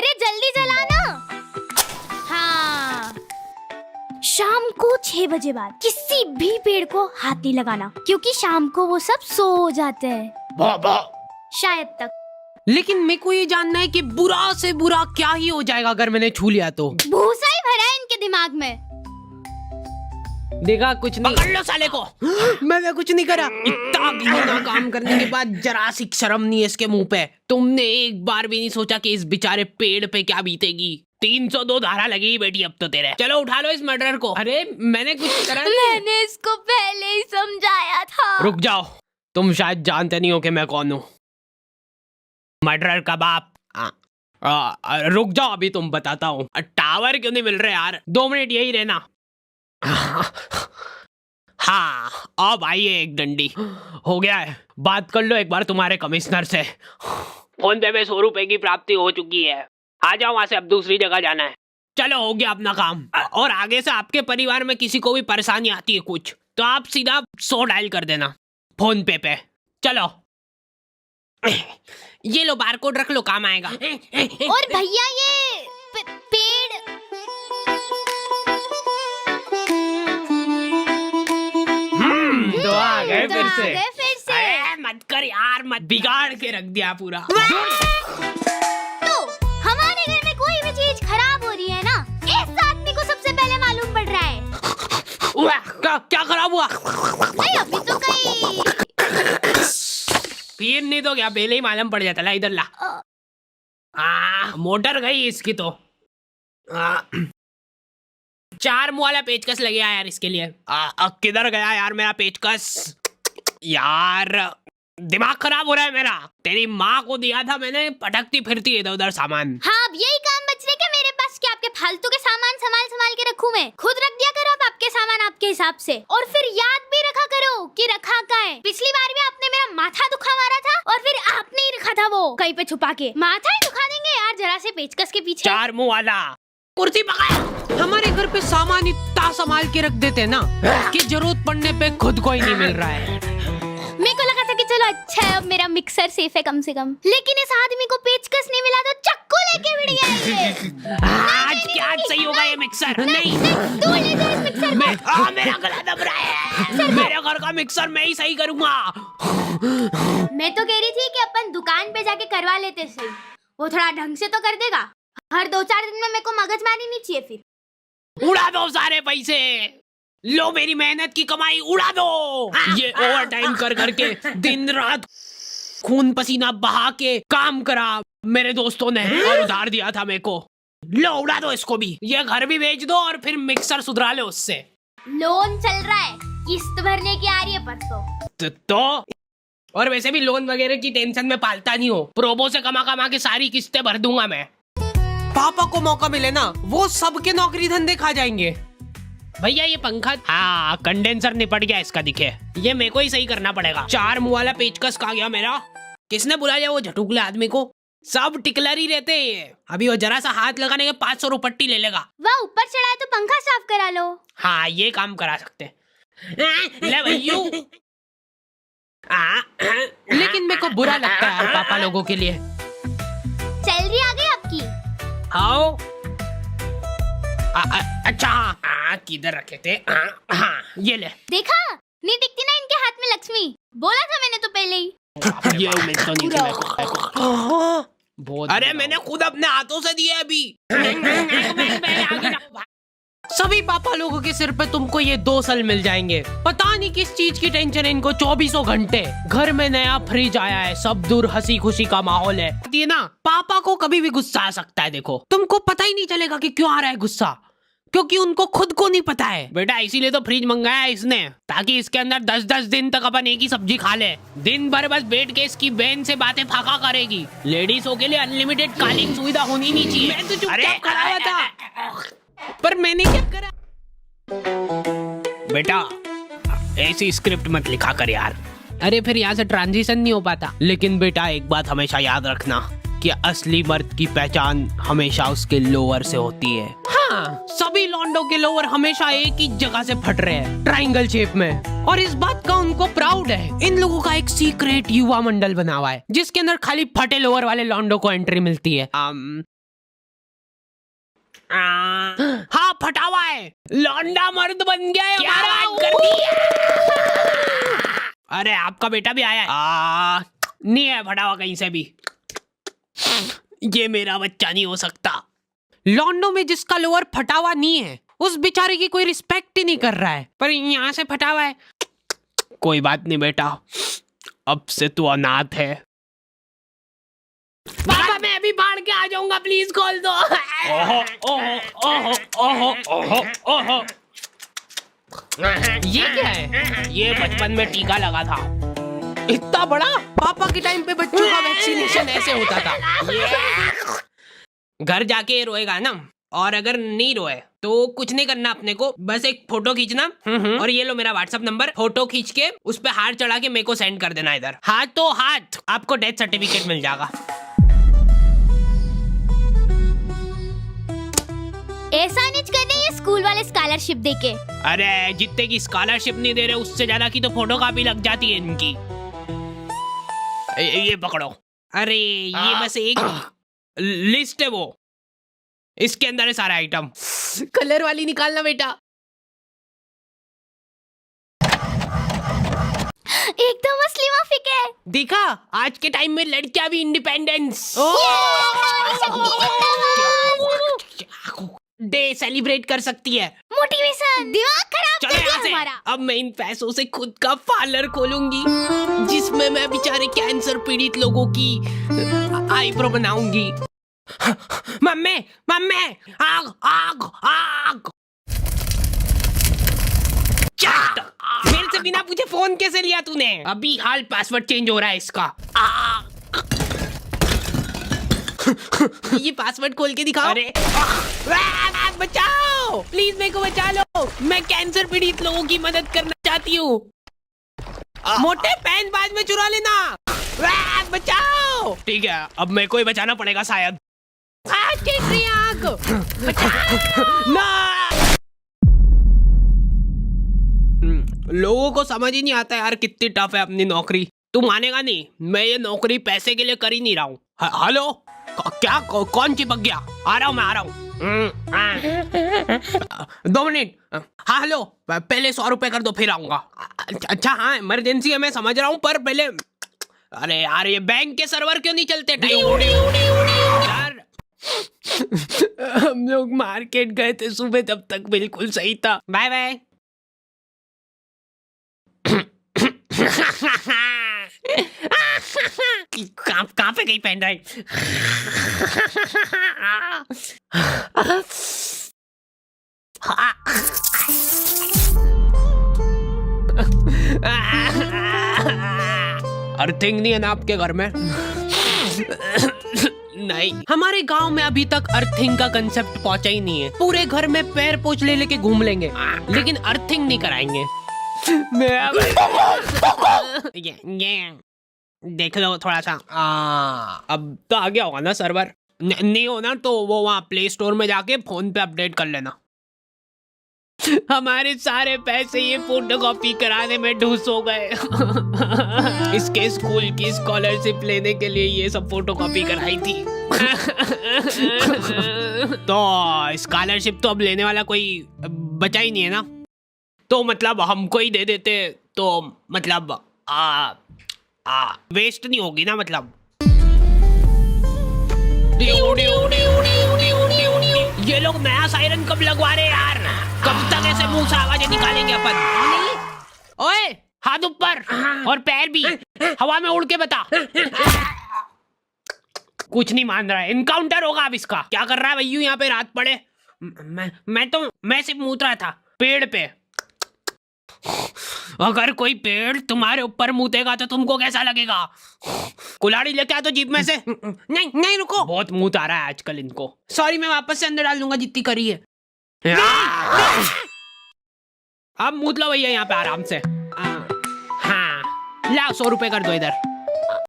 अरे जल्दी जलाना। हाँ, शाम को 6 बजे बाद किसी भी पेड़ को हाथ नहीं लगाना, क्योंकि शाम को वो सब सो जाते हैं शायद तक। लेकिन मेरे को ये जानना है कि बुरा से बुरा क्या ही हो जाएगा अगर मैंने छू लिया तो। भूसा ही भरा है इनके दिमाग में। देखा कुछ नहीं। पकड़ लो साले को। मैंने कुछ नहीं करा। इतना घिनौना काम करने के बाद जरा सी शर्म नहीं है इसके मुंह पे। तुमने एक बार भी नहीं सोचा कि इस बेचारे पेड़ पे क्या बीतेगी। 302 धारा लगेगी बेटी अब तो तेरे। चलो उठा लो इस मर्डर को। अरे मैंने कुछ करा नहीं। मैंने इसको पहले ही समझाया था। रुक जाओ, तुम शायद जानते नहीं हो कि मैं कौन हूँ। मर्डरर का बाप। रुक जाओ, अभी तुम बताता हूँ। टावर क्यों नहीं मिल रहे यार? 2 मिनट यही रहना। हाँ, अब आइए एक डंडी। हो गया है, बात कर लो एक बार तुम्हारे कमिश्नर से। फोन पे में 100 रुपए की प्राप्ति हो चुकी है। आ जाओ वहां से, अब दूसरी जगह जाना है। चलो हो गया अपना काम। और आगे से आपके परिवार में किसी को भी परेशानी आती है कुछ, तो आप सीधा 100 डायल कर देना फोन पे। चलो ये लो बारकोड रख लो, काम आएगा। और भैया ये पेड़। तो आ गए फिर से। फिर से। अरे मत कर यार, मत बिगाड़ के रख दिया पूरा। तो हमारे घर में कोई भी चीज खराब हो रही है ना, इस आदमी को सबसे पहले मालूम पड़ रहा है। क्या खराब हुआ? नहीं अभी तो कहीं। फिर नहीं तो क्या पहले ही मालूम पड़ जाता। ला इधर ला। मोटर गई इसकी तो। 4 मुँह वाला पेचकस लग गया यार इसके लिए। किधर गया यार मेरा पेचकस? यार दिमाग खराब हो रहा है मेरा। तेरी माँ को दिया था मैंने, पटकती फिरती इधर उधर सामान। हाँ अब यही काम बचने के मेरे पास, क्या आपके फालतू के सामान संभाल के रखूं मैं? खुद रख दिया करो आप आपके सामान आपके हिसाब से, और फिर याद भी रखा करो कि रखा कहाँ है। पिछली बार भी आपने मेरा माथा दुखा मारा था, और फिर आपने ही रखा था वो कहीं पे छुपा के। माथा ही दुखा देंगे यार जरा से पेचकस के पीछे। 4 मुँह वाला कुर्सी पकड़। हमारे घर पे सामान इतना संभाल के रख देते हैं ना कि जरूरत पड़ने पे खुद को ही नहीं मिल रहा है। मेरे को लगा था कि चलो अच्छा है अब मेरा मिक्सर सेफ है कम से कम, लेकिन इस आदमी को पेचकस नहीं मिला तो चक्कू लेके भिड़ गया ये। आज क्या सही होगा ये मिक्सर? नहीं तू ले जा इस मिक्सर को। मेरा गला दब रहा है। मेरे घर का मिक्सर मैं ही सही करूंगा। मैं तो कह रही थी कि अपन दुकान पे जाके करवा लेते सही, वो थोड़ा ढंग से तो कर देगा। हर 2-4 दिन में मेरे को मगजमारी नहीं चाहिए फिर। उड़ा दो सारे पैसे, लो मेरी मेहनत की कमाई उड़ा दो। ये ओवर टाइम कर करके दिन रात खून पसीना बहा के काम करा मेरे दोस्तों ने, और उधार दिया था मेरे को। लो उड़ा दो इसको भी, ये घर भी बेच दो और फिर मिक्सर सुधरा लो उससे। लोन चल रहा है, किस्त भरने की आ रही है परसों। तो और वैसे भी लोन वगैरह की टेंशन में पालता नहीं हो। प्रोबो से कमा कमा के सारी किस्तें भर दूंगा मैं। पापा को मौका मिले ना, वो सबके नौकरी धंधे खा जाएंगे। भैया ये पंखा, हाँ कंडेंसर निपट गया इसका, दिखे। ये मेरे को ही सही करना पड़ेगा। 4 मुँह वाला पेचकस कहाँ गया मेरा? किसने बुला लिया वो झटुकले आदमी को? सब टिकलर ही रहते हैं ये। अभी वो जरा सा हाथ लगाने के 500 रुपये पट्टी ले लेगा। वह ऊपर चढ़ा है तो पंखा साफ करा लो। हाँ ये काम करा सकते। ले भैयू। लेकिन मेरे को बुरा लगता है यार पापा लोगों के लिए। सैलरी आ गई आपकी? आओ। अच्छा हाँ, किधर रखे थे? हाँ ये ले। देखा नहीं टिकती ना इनके हाथ में लक्ष्मी, बोला था मैंने तो पहले ही। ये उम्मीद तो नहीं थी मेरे को। अरे मैंने खुद अपने हाथों से दिए अभी। सभी पापा लोगों के सिर पे तुमको ये 2 साल मिल जाएंगे। पता नहीं किस चीज की टेंशन है इनको। 24 घंटे घर में नया फ्रिज आया है, सब दूर हंसी खुशी का माहौल है। ये ना पापा को कभी भी गुस्सा आ सकता है। देखो तुमको पता ही नहीं चलेगा कि क्यों आ रहा है गुस्सा, क्योंकि उनको खुद को नहीं पता है बेटा। इसीलिए तो फ्रिज मंगाया है इसने, ताकि इसके अंदर 10-10 दिन तक अपन एक ही सब्जी खा ले। दिन भर बस बैठ के इसकी बहन से बातें फाका करेगी। लेडीजों के लिए अनलिमिटेड कॉलिंग सुविधा होनी नहीं चाहिए। मैं तो चुपचाप खड़ा हुआ था, पर मैंने क्या करा? बेटा ऐसी स्क्रिप्ट मत लिखा कर यार। अरे फिर यहाँ से ट्रांजिशन नहीं हो पाता। लेकिन बेटा एक बात हमेशा याद रखना कि असली मर्द की पहचान हमेशा उसके लोअर से होती है। हाँ, सभी लॉन्डो के लोअर हमेशा एक ही जगह से फट रहे हैं, ट्रायंगल शेप में, और इस बात का उनको प्राउड है। इन लोगों का एक सीक्रेट युवा मंडल बना हुआ है जिसके अंदर खाली फटे लोअर वाले लॉन्डो को एंट्री मिलती है। हाँ फटावा है, लौंडा मर्द बन गया है, क्या बात कर दी। अरे आपका बेटा भी आया है। नहीं है फटावा कहीं से भी, ये मेरा बच्चा नहीं हो सकता। लौंडो में जिसका लोअर फटावा नहीं है उस बेचारे की कोई रिस्पेक्ट ही नहीं कर रहा है, पर यहाँ से फटावा है। कोई बात नहीं बेटा, अब से तू अनाथ है। पापा मैं अभी बाढ़ के आ जाऊंगा, प्लीज खोल दो। ओहो ओहो ओहो ओहो ओहो ओहो, ये क्या है? ये बचपन में टीका लगा था, इतना बड़ा। पापा के टाइम पे बच्चों का वैक्सीनेशन ऐसे होता था। घर जाके रोएगा ना, और अगर नहीं रोए तो कुछ नहीं करना अपने को, बस एक फोटो खींचना और ये लो मेरा व्हाट्सएप नंबर, फोटो खींच के उस पे हाथ चढ़ा के मेरे को सेंड कर देना इधर। हाथों हाथ आपको डेथ सर्टिफिकेट मिल जाएगा। ऐसा नहीं करने ये स्कूल वाले स्कॉलरशिप देके। अरे जितने की स्कॉलरशिप नहीं दे रहे उससे ज्यादा की तो फोटो कॉपी लग जाती है इनकी। ये पकड़ो। अरे ये बस एक लिस्ट है, वो इसके अंदर है सारा आइटम। कलर वाली निकालना बेटा। एकदम असली माफिक है। देखा, आज के टाइम में लड़कियां भी इंडिपेंडेंस डे सेलिब्रेट कर सकती है। मोटिवेशन, दिमाग खराब कर दिया हमारा। अब मैं इन पैसों से खुद का पार्लर खोलूंगी जिसमें मैं बेचारे कैंसर पीड़ित लोगों की आईब्रो बनाऊंगी। मम्मी मम्मी, आग आग आग। मेरे से बिना पूछे फोन कैसे लिया तूने? अभी हाल पासवर्ड चेंज हो रहा है इसका। ये पासवर्ड खोल के दिखाओ। अरे बचाओ, प्लीज मेरे को बचा लो, मैं कैंसर पीड़ित लोगों की मदद करना चाहती हूँ। मोटे पैन बाद में चुरा लेना। बचाओ। ठीक है, अब मेरे को ही बचाना पड़ेगा शायद। लोगों को समझ ही नहीं आता यार कितनी टफ है अपनी नौकरी। तू मानेगा नहीं, मैं ये नौकरी पैसे के लिए कर ही नहीं रहा हूँ। हेलो, क्या कौन चिपक गया? आ रहा हूँ, मैं आ रहा हूँ। 2 मिनट। हाँ हेलो, पहले 100 रुपए कर दो फिर आऊंगा। अच्छा हाँ इमरजेंसी है मैं समझ रहा हूँ, पर पहले। अरे यार ये बैंक के सर्वर क्यों नहीं चलते? यार हम लोग मार्केट गए थे सुबह, तब तक बिल्कुल सही था। Bye bye. कहाँ पे गई पेन ड्राइव? अर्थिंग नहीं है ना आपके घर में? नहीं, हमारे गांव में अभी तक अर्थिंग का कंसेप्ट पहुंचा ही नहीं है। पूरे घर में पैर पोंछ ले लेके घूम लेंगे, लेकिन अर्थिंग नहीं कराएंगे। ये देख लो थोड़ा सा। अब तो आ गया होगा ना सर्वर? नहीं होना तो वो वहाँ प्ले स्टोर में जाके फोन पे अपडेट कर लेना। हमारे सारे पैसे ये फोटोकॉपी कराने में ढूस हो गए। इसके स्कूल की स्कॉलरशिप लेने के लिए ये सब फोटोकॉपी कराई थी। तो स्कॉलरशिप तो अब लेने वाला कोई बचा ही नहीं है ना, तो मतलब हमको ही दे देते तो मतलब वेस्ट नहीं होगी ना मतलब। ये लोग नया सायरन कब लगवा रहे यार? कब तक ऐसे मुंह से आवाजें निकालेंगे अपन? ओए हाथ ऊपर और पैर भी हवा में उड़ के बता। कुछ नहीं मान रहा है, इनकाउंटर होगा अब इसका। क्या कर रहा है भैया यहाँ पे रात पड़े? मैं सिर्फ मूत रहा था पेड़ पे। अगर कोई पेड़ तुम्हारे ऊपर मूतेगा तो तुमको कैसा लगेगा? कुल्हाड़ी लेके आ तो जीप में से। नहीं रुको, बहुत मूत आ रहा है आजकल इनको। सॉरी, मैं वापस से अंदर डाल दूंगा जितनी करी है। अब मूत लो भैया यहाँ पे आराम से। हाँ लाओ 100 रुपए कर दो इधर।